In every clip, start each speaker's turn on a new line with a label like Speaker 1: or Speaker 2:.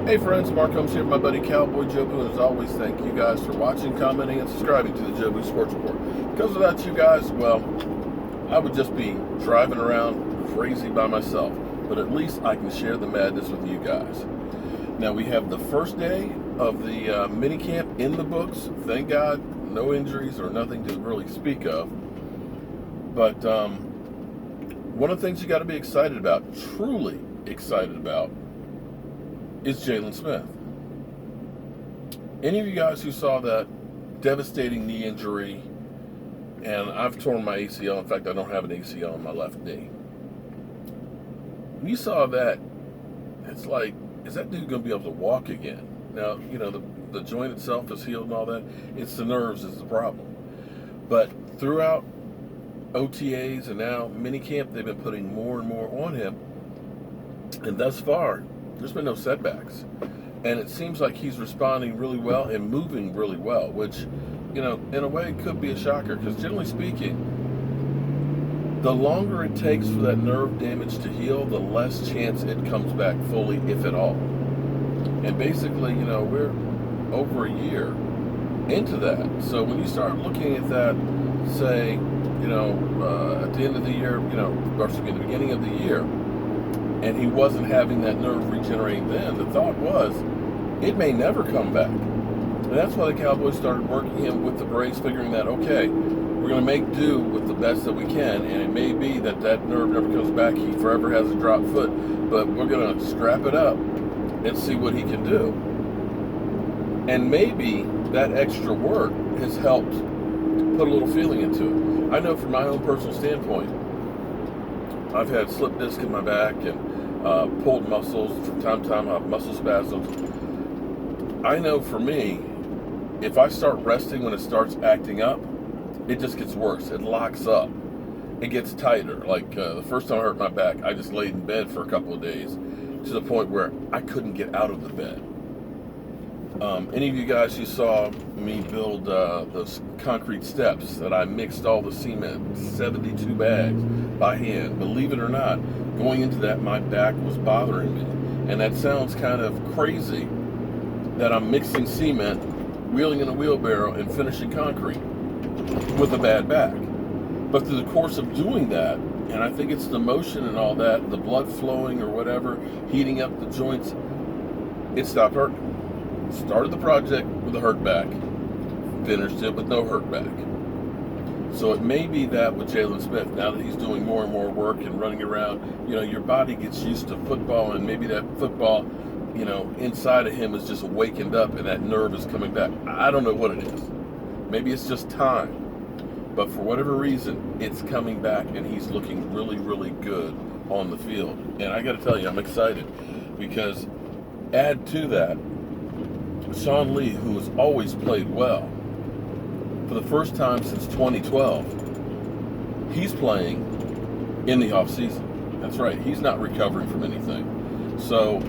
Speaker 1: Hey friends, Mark Holmes here with my buddy Cowboy Jobu, and as always, thank you guys for watching, commenting, and subscribing to the Jobu Sports Report. Because without you guys, well, I would just be driving around crazy by myself. But at least I can share the madness with you guys. Now we have the first day of the mini camp in the books. Thank God, no injuries or nothing to really speak of. But one of the things you got to be excited about, truly excited about, is Jaylen Smith. Any of you guys who saw that devastating knee injury, and I've torn my ACL, in fact I don't have an ACL on my left knee. When you saw that, it's like, is that dude going to be able to walk again? Now, you know, the joint itself is healed and all that. It's the nerves is the problem. But throughout OTAs and now minicamp, they've been putting more and more on him. And thus far, there's been no setbacks. And it seems like he's responding really well and moving really well, which, you know, in a way could be a shocker because generally speaking, the longer it takes for that nerve damage to heal, the less chance it comes back fully, if at all. And basically, you know, we're over a year into that. So when you start looking at that, say, you know, at the end of the year, you know, or excuse me, the beginning of the year, and he wasn't having that nerve regenerating then, the thought was, it may never come back. And that's why the Cowboys started working him with the brace, figuring that, okay, we're going to make do with the best that we can, and it may be that that nerve never comes back, he forever has a dropped foot, but we're going to strap it up and see what he can do. And maybe that extra work has helped put a little feeling into it. I know from my own personal standpoint, I've had slip disc in my back and pulled muscles. From time to time I have muscle spasms. I know for me, if I start resting when it starts acting up, it just gets worse. It locks up. It gets tighter. Like the first time I hurt my back, I just laid in bed for a couple of days to the point where I couldn't get out of the bed. Any of you guys who saw me build those concrete steps that I mixed all the cement, 72 bags by hand, believe it or not, going into that my back was bothering me. And that sounds kind of crazy that I'm mixing cement, wheeling in a wheelbarrow, and finishing concrete with a bad back. But through the course of doing that, and I think it's the motion and all that, the blood flowing or whatever, heating up the joints, it stopped hurting. Started the project with a hurt back, finished it with no hurt back. So it may be that with Jaylen Smith, now that he's doing more and more work and running around, you know, your body gets used to football, and maybe that football, you know, inside of him is just wakened up and that nerve is coming back. I don't know what it is. Maybe it's just time. But for whatever reason, it's coming back and he's looking really, really good on the field. And I got to tell you, I'm excited because add to that, Sean Lee, who has always played well, for the first time since 2012, he's playing in the offseason. That's right, he's not recovering from anything. So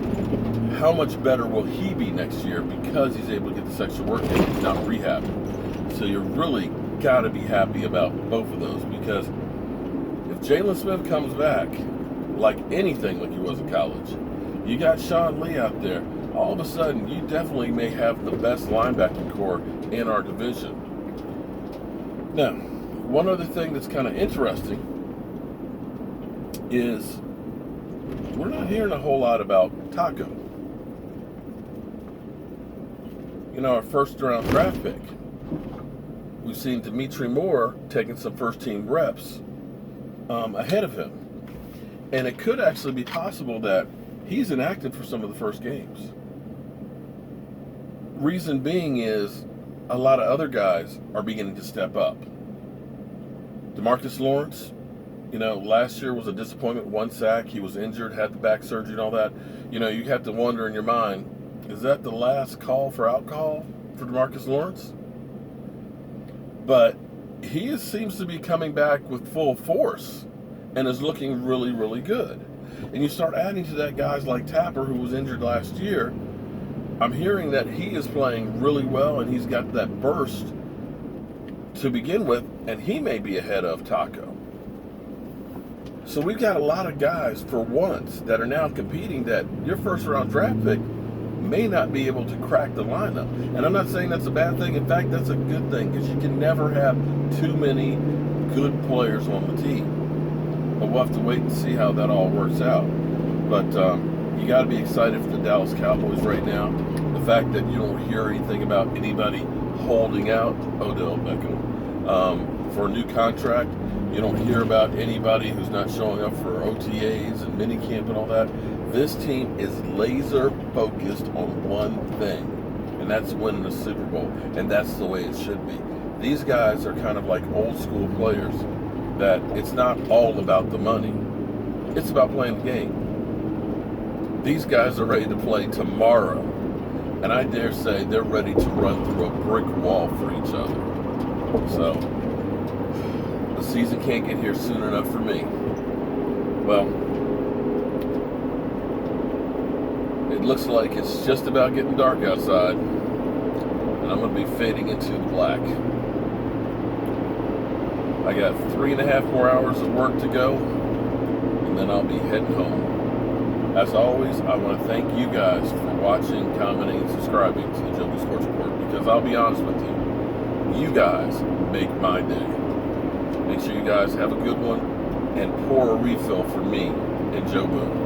Speaker 1: how much better will he be next year because he's able to get this extra work in, he's not rehabbing. So you really got to be happy about both of those, because if Jaylen Smith comes back like anything like he was in college, you got Sean Lee out there, all of a sudden you definitely may have the best linebacking core in our division. Now, one other thing that's kind of interesting is we're not hearing a whole lot about Taco. You know, our first round draft pick. We've seen Dimitri Moore taking some first team reps ahead of him. And it could actually be possible that he's inactive for some of the first games. Reason being is a lot of other guys are beginning to step up. DeMarcus Lawrence, you know, last year was a disappointment, 1 sack, he was injured, had the back surgery and all that. You know, you have to wonder in your mind, is that the last call for alcohol for DeMarcus Lawrence? But he seems to be coming back with full force and is looking really, really good. And you start adding to that guys like Tapper, who was injured last year. I'm hearing that he is playing really well and he's got that burst to begin with, and he may be ahead of Taco. So we've got a lot of guys for once that are now competing that your first round draft pick may not be able to crack the lineup. And I'm not saying that's a bad thing. In fact, that's a good thing, because you can never have too many good players on the team. But we'll have to wait and see how that all works out. But you got to be excited for the Dallas Cowboys right now. The fact that you don't hear anything about anybody holding out Odell Beckham for a new contract. You don't hear about anybody who's not showing up for OTAs and minicamp and all that. This team is laser focused on one thing, and that's winning the Super Bowl. And that's the way it should be. These guys are kind of like old school players, that it's not all about the money. It's about playing the game. These guys are ready to play tomorrow. And I dare say they're ready to run through a brick wall for each other. So, the season can't get here soon enough for me. Well, it looks like it's just about getting dark outside, and I'm going to be fading into the black. I got 3.5 more hours of work to go, and then I'll be heading home. As always, I want to thank you guys for watching, commenting, and subscribing to the Joe Sports Report, because I'll be honest with you, you guys make my day. Make sure you guys have a good one, and pour a refill for me and Joe Boone.